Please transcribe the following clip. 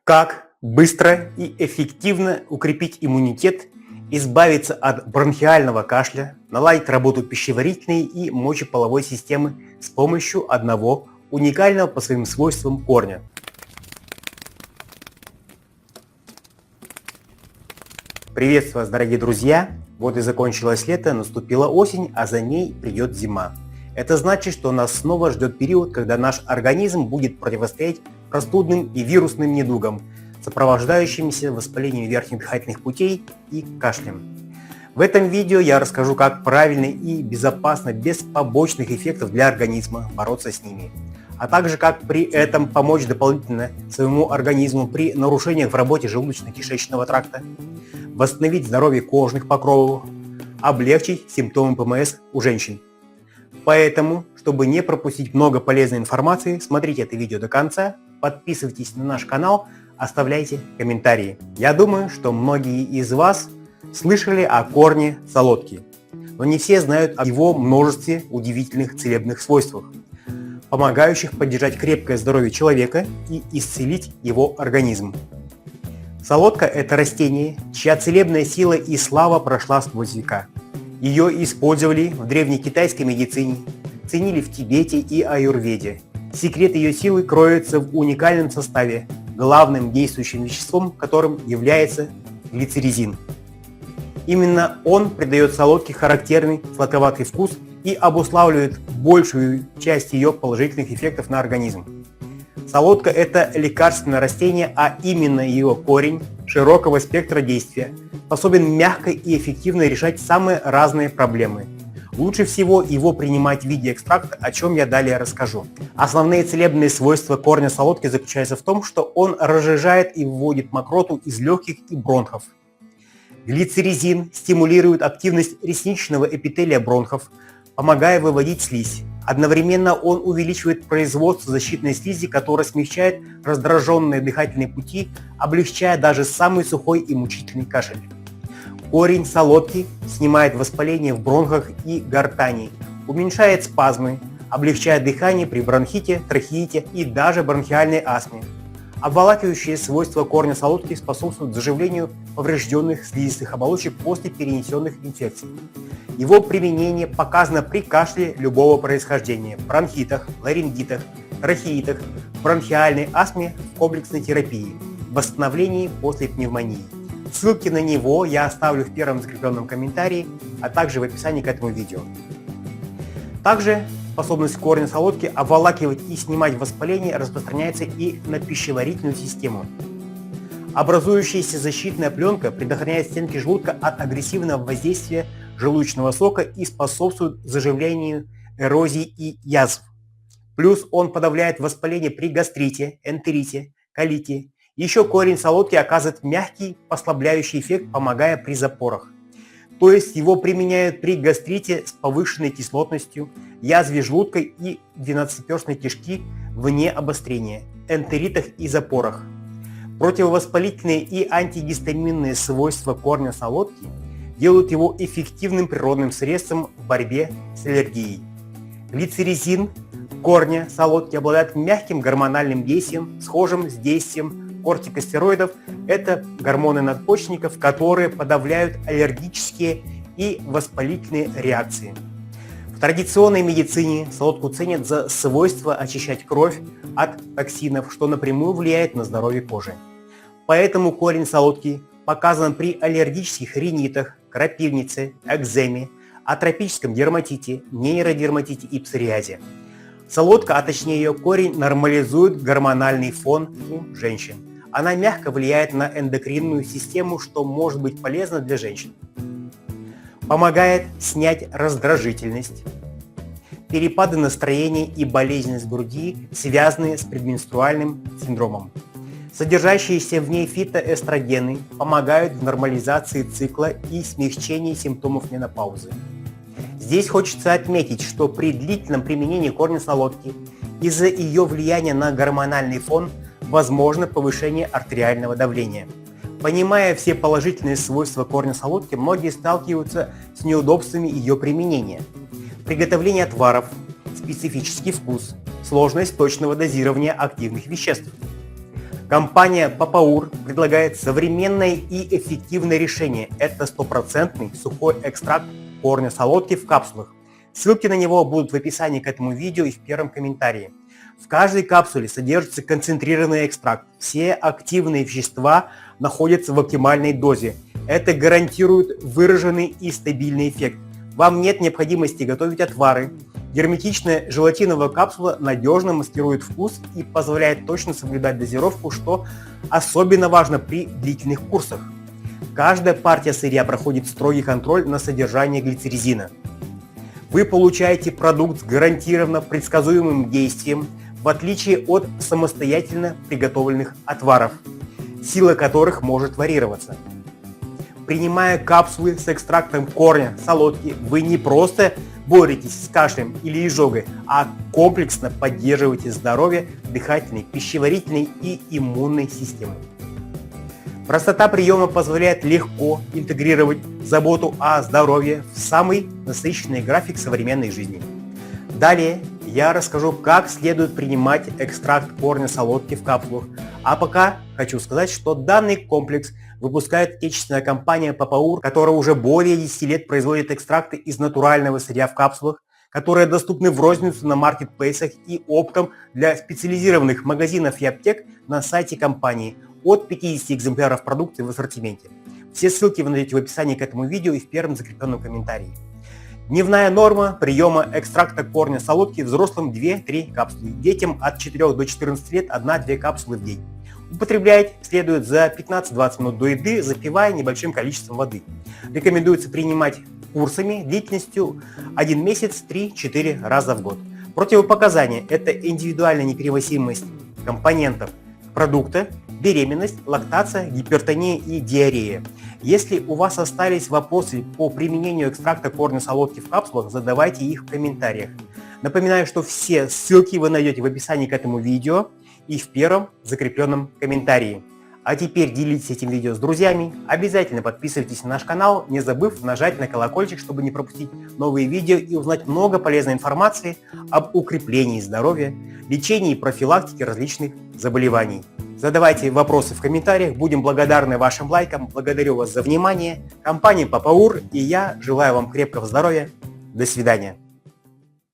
Как быстро и эффективно укрепить иммунитет, избавиться от бронхиального кашля, наладить работу пищеварительной и мочеполовой системы с помощью одного уникального по своим свойствам корня. Приветствую вас, дорогие друзья! Вот и закончилось лето, наступила осень, а за ней придет зима. Это значит, что нас снова ждет период, когда наш организм будет противостоять простудным и вирусным недугам, сопровождающимися воспалением верхних дыхательных путей и кашлем. В этом видео я расскажу, как правильно и безопасно, без побочных эффектов для организма бороться с ними, а также как при этом помочь дополнительно своему организму при нарушениях в работе желудочно-кишечного тракта, восстановить здоровье кожных покровов, облегчить симптомы ПМС у женщин. Поэтому, чтобы не пропустить много полезной информации, смотрите это видео до конца, подписывайтесь на наш канал, оставляйте комментарии. Я думаю, что многие из вас слышали о корне солодки, но не все знают о его множестве удивительных целебных свойствах, помогающих поддержать крепкое здоровье человека и исцелить его организм. Солодка – это растение, чья целебная сила и слава прошла сквозь века. Ее использовали в древнекитайской медицине, ценили в Тибете и аюрведе. Секрет ее силы кроется в уникальном составе, главным действующим веществом которым является глицеризин. Именно он придает солодке характерный сладковатый вкус и обуславливает большую часть ее положительных эффектов на организм. Солодка – это лекарственное растение, а именно ее корень широкого спектра действия способен мягко и эффективно решать самые разные проблемы. Лучше всего его принимать в виде экстракта, о чем я далее расскажу. Основные целебные свойства корня солодки заключаются в том, что он разжижает и выводит мокроту из легких и бронхов. Глицеризин стимулирует активность ресничного эпителия бронхов, помогая выводить слизь. Одновременно он увеличивает производство защитной слизи, которая смягчает раздраженные дыхательные пути, облегчая даже самый сухой и мучительный кашель. Корень солодки снимает воспаление в бронхах и гортани, уменьшает спазмы, облегчает дыхание при бронхите, трахеите и даже бронхиальной астме. Обволакивающие свойства корня солодки способствуют заживлению поврежденных слизистых оболочек после перенесенных инфекций. Его применение показано при кашле любого происхождения, бронхитах, ларингитах, трахеитах, бронхиальной астме, в комплексной терапии, восстановлении после пневмонии. Ссылки на него я оставлю в первом закрепленном комментарии, а также в описании к этому видео. Также способность корня солодки обволакивать и снимать воспаление распространяется и на пищеварительную систему. Образующаяся защитная пленка предохраняет стенки желудка от агрессивного воздействия желудочного сока и способствует заживлению эрозии и язв. Плюс он подавляет воспаление при гастрите, энтерите, колите. Еще корень солодки оказывает мягкий послабляющий эффект, помогая при запорах. То есть его применяют при гастрите с повышенной кислотностью, язве желудка и двенадцатиперстной кишки вне обострения, энтеритах и запорах. Противовоспалительные и антигистаминные свойства корня солодки делают его эффективным природным средством в борьбе с аллергией. Глицеризин корня солодки обладает мягким гормональным действием, схожим с действием кортикостероидов. Это гормоны надпочечников, которые подавляют аллергические и воспалительные реакции. В традиционной медицине солодку ценят за свойство очищать кровь от токсинов, что напрямую влияет на здоровье кожи. Поэтому корень солодки показан при аллергических ринитах, крапивнице, экземе, атропическом дерматите, нейродерматите и псориазе. Солодка, а точнее ее корень, нормализует гормональный фон у женщин. Она мягко влияет на эндокринную систему, что может быть полезно для женщин. Помогает снять раздражительность, перепады настроения и болезненность груди, связанные с предменструальным синдромом. Содержащиеся в ней фитоэстрогены помогают в нормализации цикла и смягчении симптомов менопаузы. Здесь хочется отметить, что при длительном применении корня солодки из-за ее влияния на гормональный фон возможно повышение артериального давления. Понимая все положительные свойства корня солодки, многие сталкиваются с неудобствами ее применения. Приготовление отваров, специфический вкус, сложность точного дозирования активных веществ. Компания Papaur предлагает современное и эффективное решение. Это стопроцентный сухой экстракт корня солодки в капсулах. Ссылки на него будут в описании к этому видео и в первом комментарии. В каждой капсуле содержится концентрированный экстракт. Все активные вещества находятся в оптимальной дозе. Это гарантирует выраженный и стабильный эффект. Вам нет необходимости готовить отвары. Герметичная желатиновая капсула надежно маскирует вкус и позволяет точно соблюдать дозировку, что особенно важно при длительных курсах. Каждая партия сырья проходит строгий контроль на содержание глицеризина. Вы получаете продукт с гарантированно предсказуемым действием, в отличие от самостоятельно приготовленных отваров, сила которых может варьироваться. Принимая капсулы с экстрактом корня солодки, вы не просто боретесь с кашлем или изжогой, а комплексно поддерживаете здоровье дыхательной, пищеварительной и иммунной системы. Простота приема позволяет легко интегрировать заботу о здоровье в самый насыщенный график современной жизни. Далее я расскажу, как следует принимать экстракт корня солодки в капсулах. А пока хочу сказать, что данный комплекс выпускает отечественная компания Papaur, которая уже более 10 лет производит экстракты из натурального сырья в капсулах, которые доступны в розницу на маркетплейсах и оптом для специализированных магазинов и аптек на сайте компании. От 50 экземпляров продукции в ассортименте. Все ссылки вы найдете в описании к этому видео и в первом закрепленном комментарии. Дневная норма приема экстракта корня солодки взрослым 2-3 капсулы, детям от 4 до 14 лет 1-2 капсулы в день. Употреблять следует за 15-20 минут до еды, запивая небольшим количеством воды. Рекомендуется принимать курсами длительностью 1 месяц 3-4 раза в год. Противопоказания – это индивидуальная непереносимость компонентов продукта, беременность, лактация, гипертония и диарея. Если у вас остались вопросы по применению экстракта корня солодки в капсулах, задавайте их в комментариях. Напоминаю, что все ссылки вы найдете в описании к этому видео и в первом закрепленном комментарии. А теперь делитесь этим видео с друзьями, обязательно подписывайтесь на наш канал, не забыв нажать на колокольчик, чтобы не пропустить новые видео и узнать много полезной информации об укреплении здоровья, лечении и профилактике различных заболеваний. Задавайте вопросы в комментариях, будем благодарны вашим лайкам. Благодарю вас за внимание. Компания Papaur и я желаю вам крепкого здоровья. До свидания.